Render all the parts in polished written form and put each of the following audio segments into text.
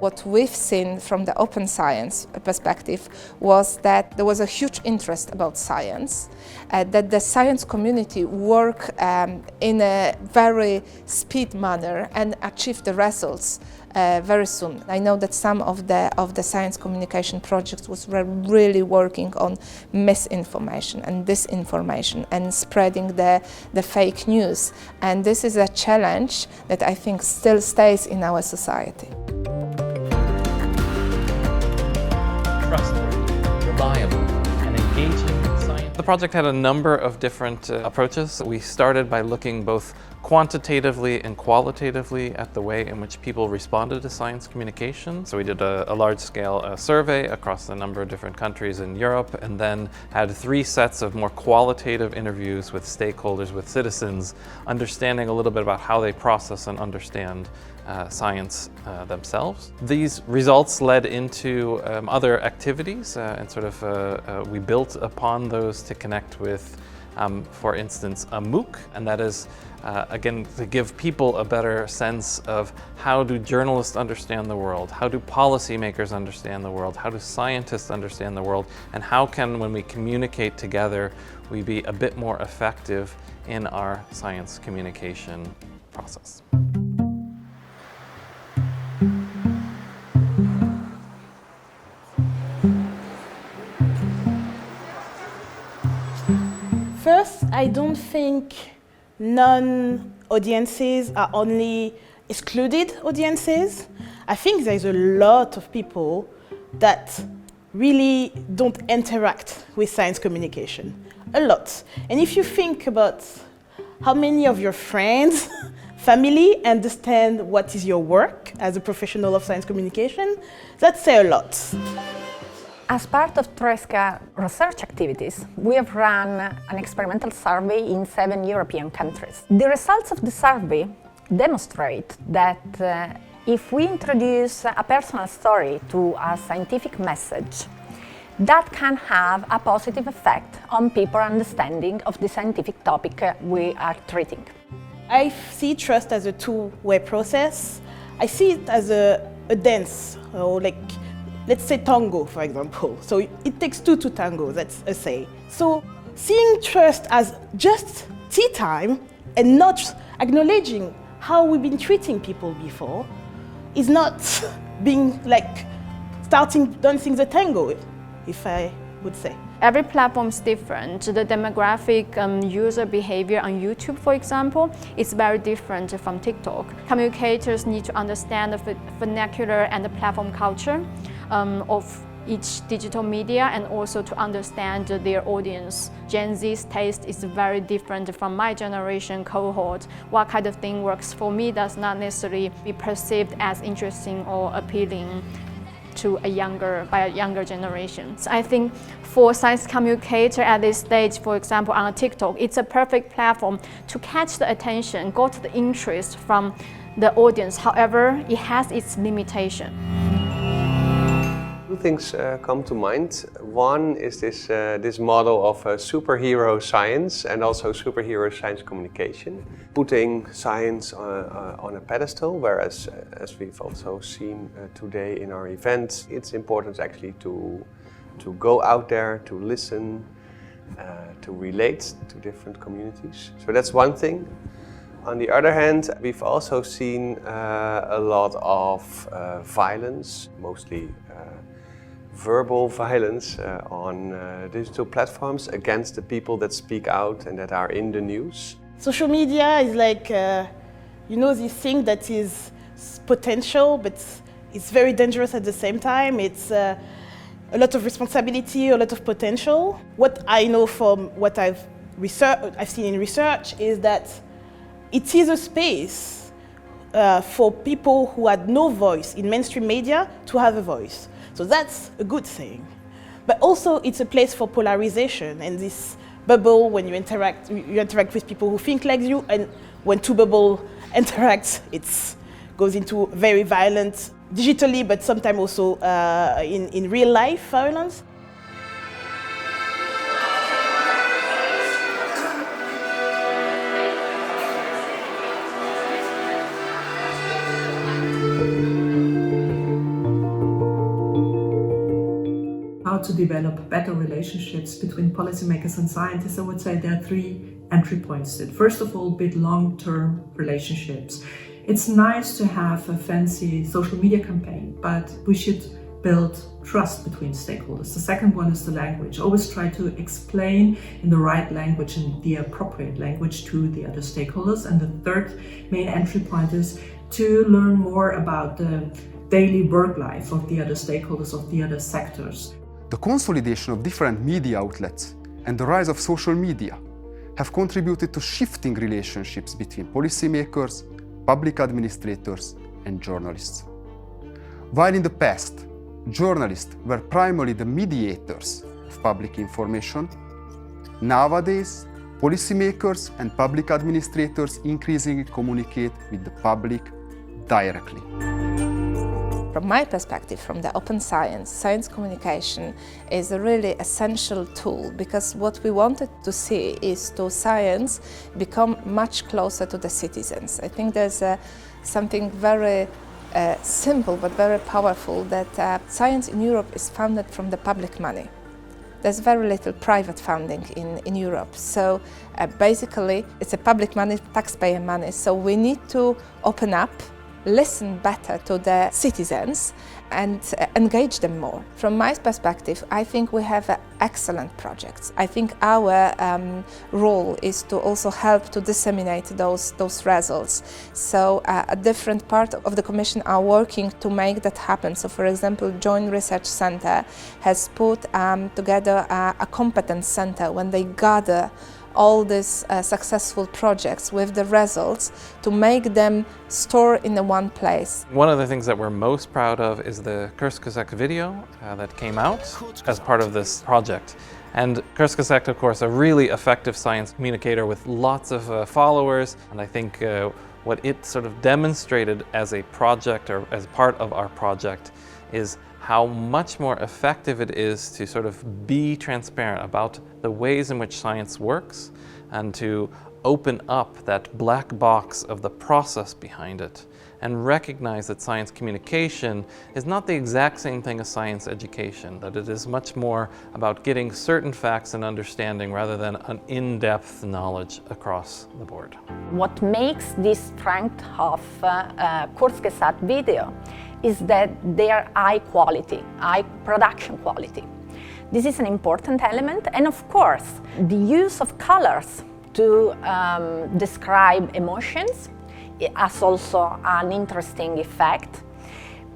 What we've seen from the open science perspective was that there was a huge interest about science, that the science community work in a very speed manner and achieve the results very soon. I know that some of the science communication projects were really working on misinformation and disinformation and spreading the fake news. And this is a challenge that I think still stays in our society. Trustworthy, reliable, and engaging science. The project had a number of different approaches. We started by looking both quantitatively and qualitatively at the way in which people responded to science communication. So we did a large-scale survey across a number of different countries in Europe, and then had 3 sets of more qualitative interviews with stakeholders, with citizens, understanding a little bit about how they process and understand science themselves. These results led into other activities, and sort of we built upon those to connect with, for instance, a MOOC, and that is again, to give people a better sense of how do journalists understand the world, how do policymakers understand the world, how do scientists understand the world, and how can, when we communicate together, we be a bit more effective in our science communication process. First, I don't think non-audiences are only excluded audiences. I think there's a lot of people that really don't interact with science communication. A lot. And if you think about how many of your friends, family understand what is your work as a professional of science communication, that says a lot. As part of TRESCA research activities, we have run an experimental survey in 7 European countries. The results of the survey demonstrate that if we introduce a personal story to a scientific message, that can have a positive effect on people's understanding of the scientific topic we are treating. I see trust as a two-way process. I see it as a dance, or like, let's say tango, for example. So it takes 2 to tango, that's a say. So seeing trust as just tea time and not acknowledging how we've been treating people before is not being like starting dancing the tango, if I would say. Every platform is different. The demographic user behavior on YouTube, for example, is very different from TikTok. Communicators need to understand the vernacular and the platform culture of each digital media, and also to understand their audience. Gen Z's taste is very different from my generation cohort. What kind of thing works for me does not necessarily be perceived as interesting or appealing to a younger generation. So I think for science communicator at this stage, for example, on TikTok, it's a perfect platform to catch the attention, got the interest from the audience. However, it has its limitation. 2 things come to mind. One is this model of superhero science and also superhero science communication, putting science on a pedestal, whereas as we've also seen today in our event, it's important actually to go out there, to listen, to relate to different communities. So that's one thing. On the other hand, we've also seen a lot of violence, mostly verbal violence on digital platforms against the people that speak out and that are in the news. Social media is like, this thing that is potential, but it's very dangerous at the same time. It's a lot of responsibility, a lot of potential. What I know from what I've seen in research is that it is a space for people who had no voice in mainstream media to have a voice. So that's a good thing. But also it's a place for polarization, and this bubble, when you interact with people who think like you, and when 2 bubbles interact, it goes into very violent, digitally, but sometimes also in real life violence. to develop better relationships between policymakers and scientists, I would say there are three entry points to it. First of all, build long-term relationships. It's nice to have a fancy social media campaign, but we should build trust between stakeholders. The second one is the language. Always try to explain in the right language and the appropriate language to the other stakeholders. And the third main entry point is to learn more about the daily work life of the other stakeholders, of the other sectors. The consolidation of different media outlets and the rise of social media have contributed to shifting relationships between policymakers, public administrators, and journalists. While in the past, journalists were primarily the mediators of public information, nowadays, policymakers and public administrators increasingly communicate with the public directly. From my perspective, from the open science, science communication is a really essential tool, because what we wanted to see is to science become much closer to the citizens. I think there's something very simple but very powerful, that science in Europe is funded from the public money. There's very little private funding in Europe. So basically it's a public money, taxpayer money. So we need to open up, listen better to the citizens and engage them more. From my perspective, I think we have excellent projects. I think our role is to also help to disseminate those results. So a different part of the Commission are working to make that happen. So for example, Joint Research Centre has put together a competence centre when they gather all these successful projects with the results to make them store in the one place. One of the things that we're most proud of is the Cassette video that came out as part of this project. And Cassette, of course, a really effective science communicator with lots of followers, and I think what it sort of demonstrated as a project or as part of our project is how much more effective it is to sort of be transparent about the ways in which science works and to open up that black box of the process behind it and recognize that science communication is not the exact same thing as science education, that it is much more about getting certain facts and understanding rather than an in-depth knowledge across the board. What makes this strength of Cassette video is that they are high quality, high production quality. This is an important element, and of course, the use of colors to describe emotions has also an interesting effect,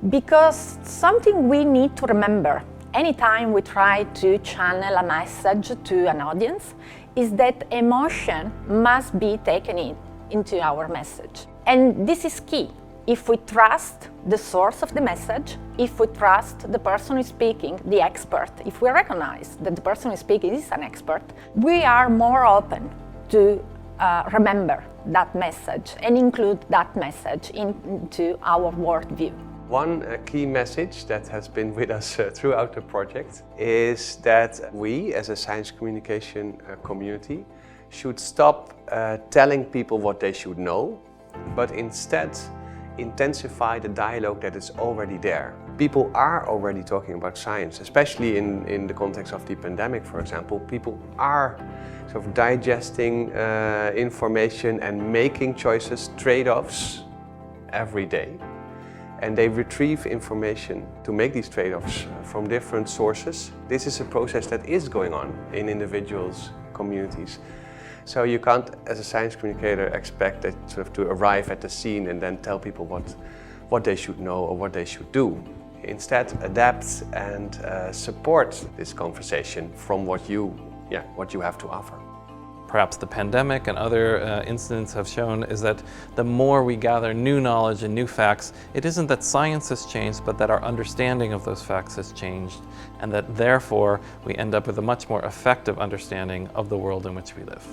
because something we need to remember anytime we try to channel a message to an audience is that emotion must be taken into our message. And this is key. If we trust the source of the message, if we trust the person who is speaking, the expert, if we recognize that the person who is speaking is an expert, we are more open to remember that message and include that message into our worldview. One key message that has been with us throughout the project is that we, as a science communication community, should stop telling people what they should know, but instead intensify the dialogue that is already there. People are already talking about science, especially in the context of the pandemic, for example. People are sort of digesting information and making choices, trade-offs every day. And they retrieve information to make these trade-offs from different sources. This is a process that is going on in individuals, communities. So you can't, as a science communicator, expect that sort of to arrive at the scene and then tell people what they should know or what they should do. Instead, adapt and support this conversation from what you have to offer. Perhaps the pandemic and other incidents have shown is that the more we gather new knowledge and new facts, it isn't that science has changed, but that our understanding of those facts has changed, and that therefore we end up with a much more effective understanding of the world in which we live.